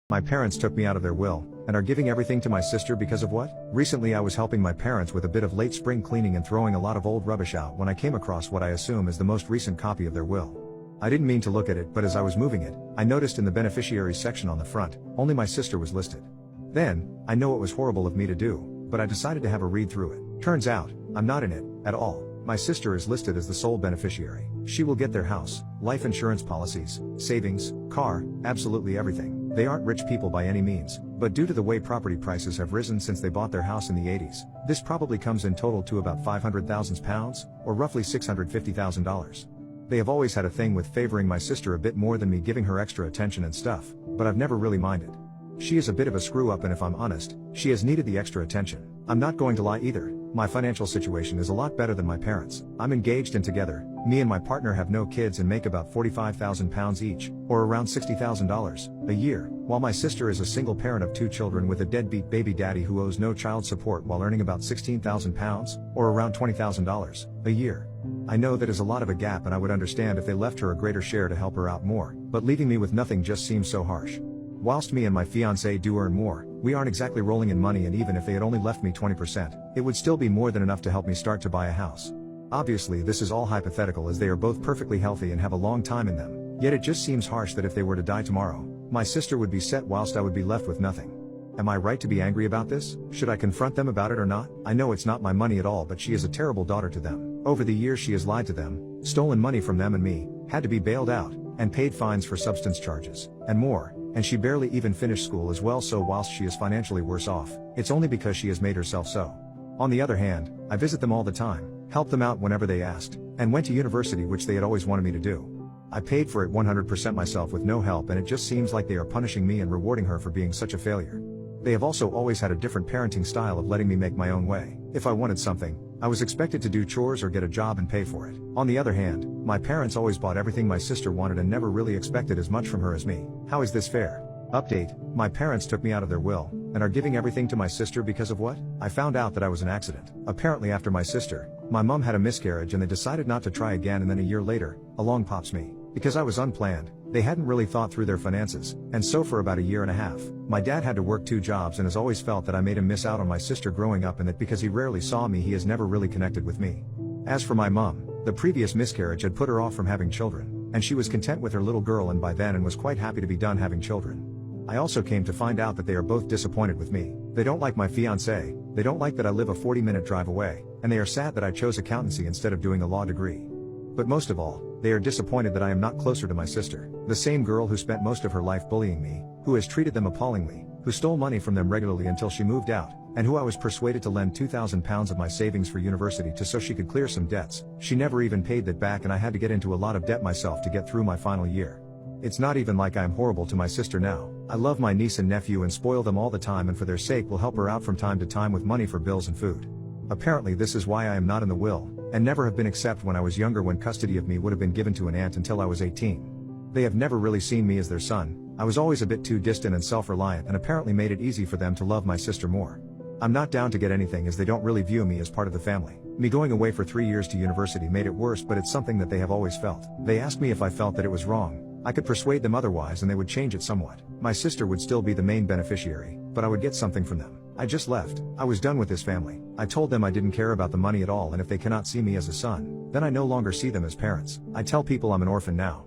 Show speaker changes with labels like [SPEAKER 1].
[SPEAKER 1] My parents took me out of their will, and are giving everything to my sister because of what? Recently I was helping my parents with a bit of late spring cleaning and throwing a lot of old rubbish out when I came across what I assume is the most recent copy of their will. I didn't mean to look at it, but as I was moving it, I noticed in the beneficiaries section on the front, only my sister was listed. Then, I know it was horrible of me to do, but I decided to have a read through it. Turns out, I'm not in it, at all. My sister is listed as the sole beneficiary. She will get their house, life insurance policies, savings, car, absolutely everything. They aren't rich people by any means, but due to the way property prices have risen since they bought their house in the 80s, this probably comes in total to about £500,000, or roughly $650,000. They have always had a thing with favoring my sister a bit more than me, giving her extra attention and stuff, but I've never really minded. She is a bit of a screw up, and if I'm honest, she has needed the extra attention. I'm not going to lie either, my financial situation is a lot better than my parents'. I'm engaged and together, me and my partner have no kids and make about £45,000 each, or around $60,000 a year, while my sister is a single parent of 2 children with a deadbeat baby daddy who owes no child support while earning about £16,000, or around $20,000 a year. I know that is a lot of a gap, and I would understand if they left her a greater share to help her out more, but leaving me with nothing just seems so harsh. Whilst me and my fiancé do earn more, we aren't exactly rolling in money, and even if they had only left me 20%, it would still be more than enough to help me start to buy a house. Obviously this is all hypothetical, as they are both perfectly healthy and have a long time in them, yet it just seems harsh that if they were to die tomorrow, my sister would be set whilst I would be left with nothing. Am I right to be angry about this? Should I confront them about it or not? I know it's not my money at all, but she is a terrible daughter to them. Over the years she has lied to them, stolen money from them and me, had to be bailed out, and paid fines for substance charges, and more. And she barely even finished school as well, so whilst she is financially worse off, it's only because she has made herself so. On the other hand, I visit them all the time, helped them out whenever they asked, and went to university, which they had always wanted me to do. I paid for it 100% myself with no help, and it just seems like they are punishing me and rewarding her for being such a failure. They have also always had a different parenting style of letting me make my own way. If I wanted something, I was expected to do chores or get a job and pay for it. On the other hand, my parents always bought everything my sister wanted and never really expected as much from her as me. How is this fair? Update: my parents took me out of their will, and are giving everything to my sister because of what? I found out that I was an accident. Apparently after my sister, my mom had a miscarriage and they decided not to try again, and then a year later, along pops me. Because I was unplanned, they hadn't really thought through their finances, and so for about a year and a half, my dad had to work 2 jobs and has always felt that I made him miss out on my sister growing up, and that because he rarely saw me he has never really connected with me. As for my mom, the previous miscarriage had put her off from having children, and she was content with her little girl and by then, and was quite happy to be done having children. I also came to find out that they are both disappointed with me. They don't like my fiancé, they don't like that I live a 40-minute drive away, and they are sad that I chose accountancy instead of doing a law degree. But most of all, they are disappointed that I am not closer to my sister, the same girl who spent most of her life bullying me, who has treated them appallingly, who stole money from them regularly until she moved out, and who I was persuaded to lend £2,000 of my savings for university to so she could clear some debts. She never even paid that back, and I had to get into a lot of debt myself to get through my final year. It's not even like I am horrible to my sister now. I love my niece and nephew and spoil them all the time, and for their sake will help her out from time to time with money for bills and food. Apparently this is why I am not in the will, and never have been, except when I was younger, when custody of me would have been given to an aunt until I was 18. They have never really seen me as their son. I was always a bit too distant and self-reliant, and apparently made it easy for them to love my sister more. I'm not down to get anything, as they don't really view me as part of the family. Me going away for 3 years to university made it worse, but it's something that they have always felt. They asked me if I felt that it was wrong. I could persuade them otherwise and they would change it somewhat. My sister would still be the main beneficiary, but I would get something from them. I just left. I was done with this family. I told them I didn't care about the money at all, and if they cannot see me as a son, then I no longer see them as parents. I tell people I'm an orphan now.